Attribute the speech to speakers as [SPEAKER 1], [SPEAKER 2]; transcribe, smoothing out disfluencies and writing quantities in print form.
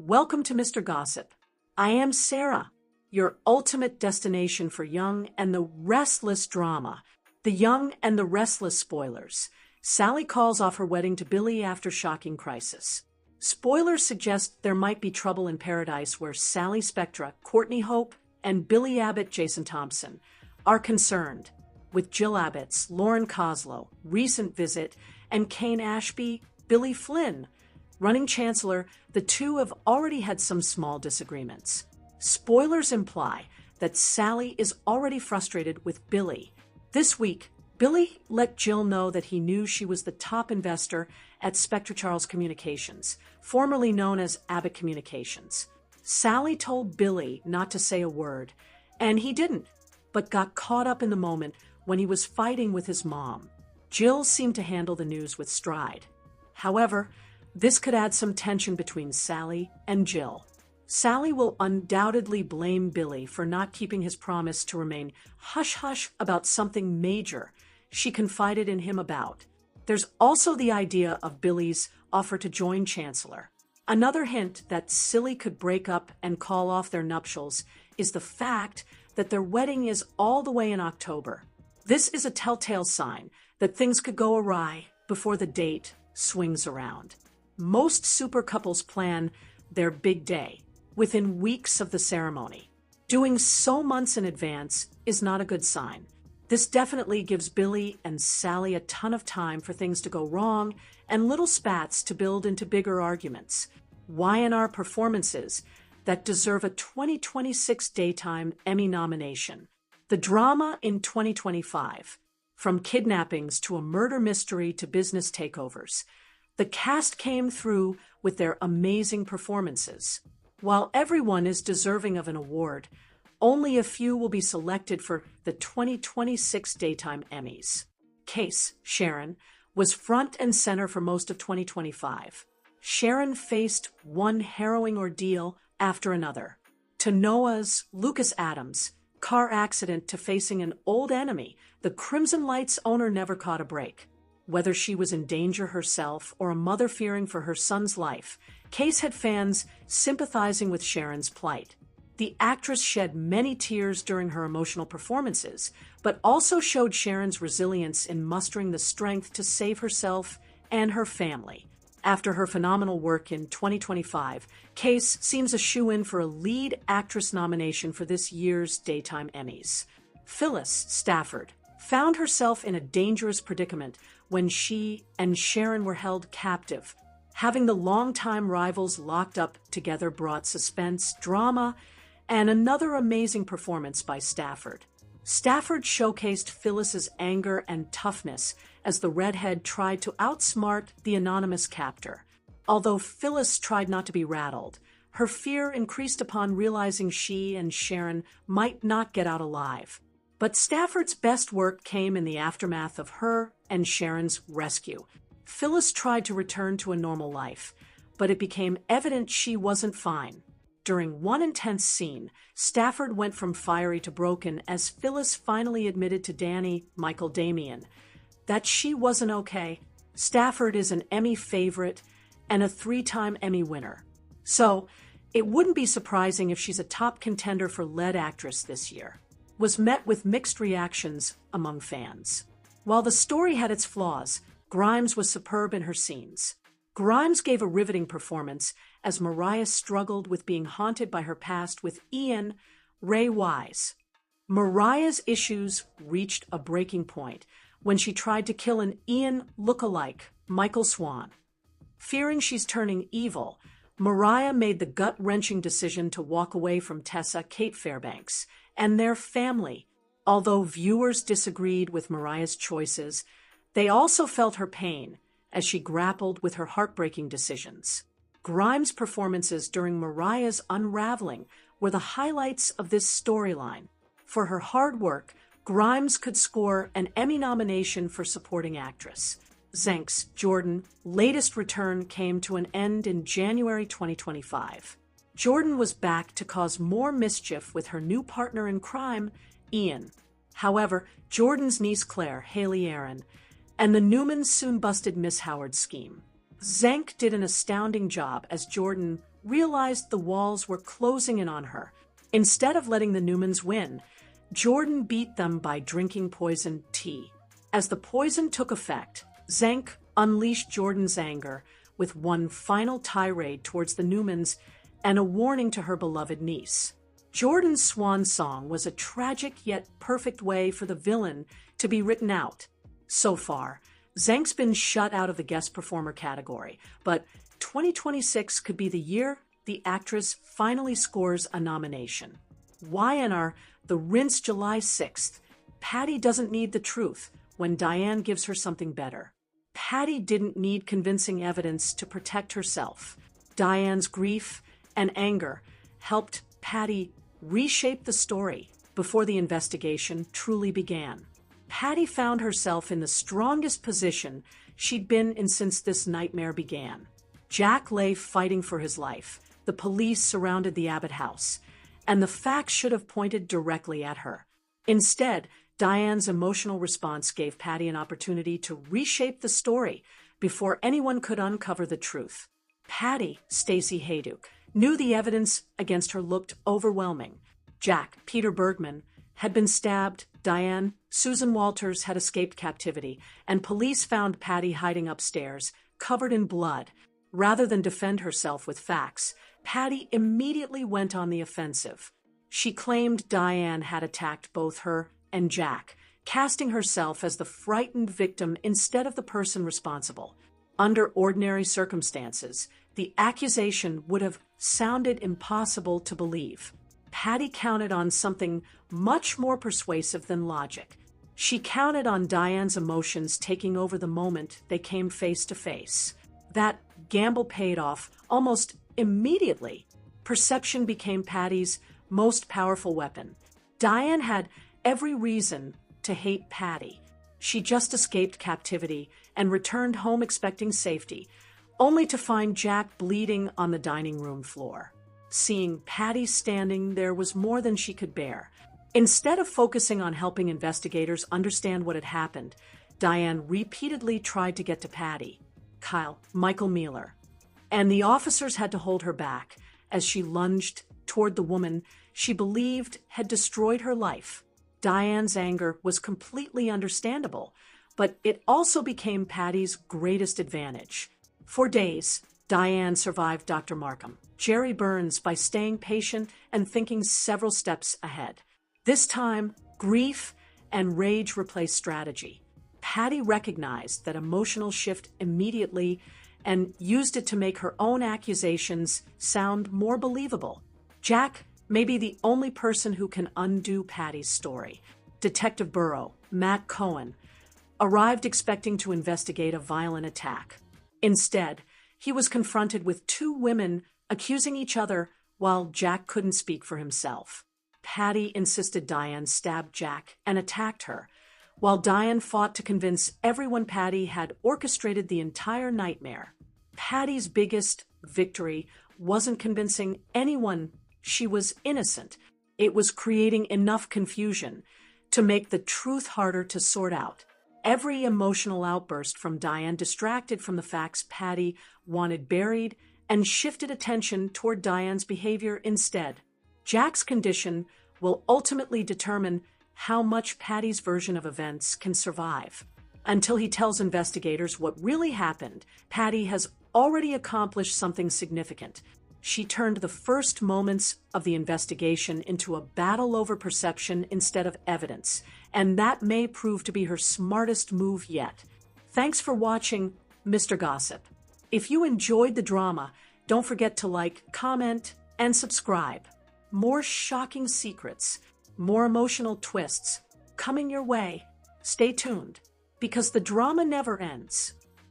[SPEAKER 1] Welcome to Mr. Gossip. I am Sarah, your ultimate destination for Young and the Restless drama. The Young and the Restless spoilers. Sally calls off her wedding to Billy after shocking crisis. Spoilers suggest there might be trouble in paradise where Sally Spectra, Courtney Hope, and Billy Abbott, Jason Thompson, are concerned. With Jill Abbott's Lauren Koslow, recent visit, and Kane Ashby, Billy Flynn, running chancellor, the two have already had some small disagreements. Spoilers imply that Sally is already frustrated with Billy. This week, Billy let Jill know that he knew she was the top investor at Spectra Charles Communications, formerly known as Abbott Communications. Sally told Billy not to say a word, and he didn't, but got caught up in the moment when he was fighting with his mom. Jill seemed to handle the news with stride. However, this could add some tension between Sally and Jill. Sally will undoubtedly blame Billy for not keeping his promise to remain hush-hush about something major she confided in him about. There's also the idea of Billy's offer to join Chancellor. Another hint that Silly could break up and call off their nuptials is the fact that their wedding is all the way in October. This is a telltale sign that things could go awry before the date swings around. Most super couples plan their big day within weeks of the ceremony. Doing so months in advance is not a good sign. This definitely gives Billy and Sally a ton of time for things to go wrong and little spats to build into bigger arguments. Y&R performances that deserve a 2026 Daytime Emmy nomination. The drama in 2025, from kidnappings to a murder mystery to business takeovers, the cast came through with their amazing performances. While everyone is deserving of an award, only a few will be selected for the 2026 Daytime Emmys. Case Sharon was front and center for most of 2025. Sharon faced one harrowing ordeal after another. To Noah's Lucas Adams' car accident to facing an old enemy, the Crimson Lights owner never caught a break. Whether she was in danger herself or a mother fearing for her son's life, Case had fans sympathizing with Sharon's plight. The actress shed many tears during her emotional performances, but also showed Sharon's resilience in mustering the strength to save herself and her family. After her phenomenal work in 2025, Case seems a shoo-in for a lead actress nomination for this year's Daytime Emmys. Phyllis Stafford found herself in a dangerous predicament when she and Sharon were held captive. Having the longtime rivals locked up together brought suspense, drama, and another amazing performance by Stafford. Stafford showcased Phyllis's anger and toughness as the redhead tried to outsmart the anonymous captor. Although Phyllis tried not to be rattled, her fear increased upon realizing she and Sharon might not get out alive. But Stafford's best work came in the aftermath of her and Sharon's rescue. Phyllis tried to return to a normal life, but it became evident she wasn't fine. During one intense scene, Stafford went from fiery to broken as Phyllis finally admitted to Danny, Michael Damian, that she wasn't okay. Stafford is an Emmy favorite and a 3-time Emmy winner. So, it wouldn't be surprising if she's a top contender for lead actress this year. Was met with mixed reactions among fans. While the story had its flaws, Grimes was superb in her scenes. Grimes gave a riveting performance as Mariah struggled with being haunted by her past with Ian Ray Wise. Mariah's issues reached a breaking point when she tried to kill an Ian look-alike, Michael Swan. Fearing she's turning evil, Mariah made the gut-wrenching decision to walk away from Tessa Kate Fairbanks and their family. Although viewers disagreed with Mariah's choices, they also felt her pain as she grappled with her heartbreaking decisions. Grimes' performances during Mariah's unraveling were the highlights of this storyline. For her hard work, Grimes could score an Emmy nomination for supporting actress. Zenk's Jordan's latest return came to an end in January 2025. Jordan was back to cause more mischief with her new partner in crime, Ian. However, Jordan's niece Claire, Haley Aaron, and the Newmans soon busted Miss Howard's scheme. Zenk did an astounding job as Jordan realized the walls were closing in on her. Instead of letting the Newmans win, Jordan beat them by drinking poisoned tea. As the poison took effect, Zenk unleashed Jordan's anger with one final tirade towards the Newmans and a warning to her beloved niece. Jordan's swan song was a tragic yet perfect way for the villain to be written out. So far, Zenk's been shut out of the guest performer category, but 2026 could be the year the actress finally scores a nomination. YNR, The Rinse, July 6th. Patty doesn't need the truth when Diane gives her something better. Patty didn't need convincing evidence to protect herself. Diane's grief and anger helped Patty reshape the story before the investigation truly began. Patty found herself in the strongest position she'd been in since this nightmare began. Jack lay fighting for his life. The police surrounded the Abbott house, and the facts should have pointed directly at her. Instead, Diane's emotional response gave Patty an opportunity to reshape the story before anyone could uncover the truth. Patty, Stacey Hayduk, knew the evidence against her looked overwhelming. Jack, Peter Bergman, had been stabbed. Diane, Susan Walters, had escaped captivity, and police found Patty hiding upstairs, covered in blood. Rather than defend herself with facts, Patty immediately went on the offensive. She claimed Diane had attacked both her and Jack, casting herself as the frightened victim instead of the person responsible. Under ordinary circumstances, the accusation would have sounded impossible to believe. Patty counted on something much more persuasive than logic. She counted on Diane's emotions taking over the moment they came face to face. That gamble paid off almost immediately. Perception became Patty's most powerful weapon. Diane had every reason to hate Patty. She just escaped captivity and returned home expecting safety, only to find Jack bleeding on the dining room floor. Seeing Patty standing there was more than she could bear. Instead of focusing on helping investigators understand what had happened, Diane repeatedly tried to get to Patty, Kyle, Michael Mealer, and the officers had to hold her back as she lunged toward the woman she believed had destroyed her life. Diane's anger was completely understandable, but it also became Patty's greatest advantage. For days, Diane survived Dr. Markham, Jerry Burns, by staying patient and thinking several steps ahead. This time, grief and rage replaced strategy. Patty recognized that emotional shift immediately and used it to make her own accusations sound more believable. Jack may be the only person who can undo Patty's story. Detective Burrow, Matt Cohen, arrived expecting to investigate a violent attack. Instead, he was confronted with two women accusing each other while Jack couldn't speak for himself. Patty insisted Diane stabbed Jack and attacked her, while Diane fought to convince everyone Patty had orchestrated the entire nightmare. Patty's biggest victory wasn't convincing anyone she was innocent. It was creating enough confusion to make the truth harder to sort out. Every emotional outburst from Diane distracted from the facts Patty wanted buried and shifted attention toward Diane's behavior instead. Jack's condition will ultimately determine how much Patty's version of events can survive. Until he tells investigators what really happened, Patty has already accomplished something significant. She turned the first moments of the investigation into a battle over perception instead of evidence, and that may prove to be her smartest move yet. Thanks for watching, Mr. Gossip. If you enjoyed the drama, don't forget to like, comment, and subscribe. More shocking secrets, more emotional twists coming your way. Stay tuned, because the drama never ends.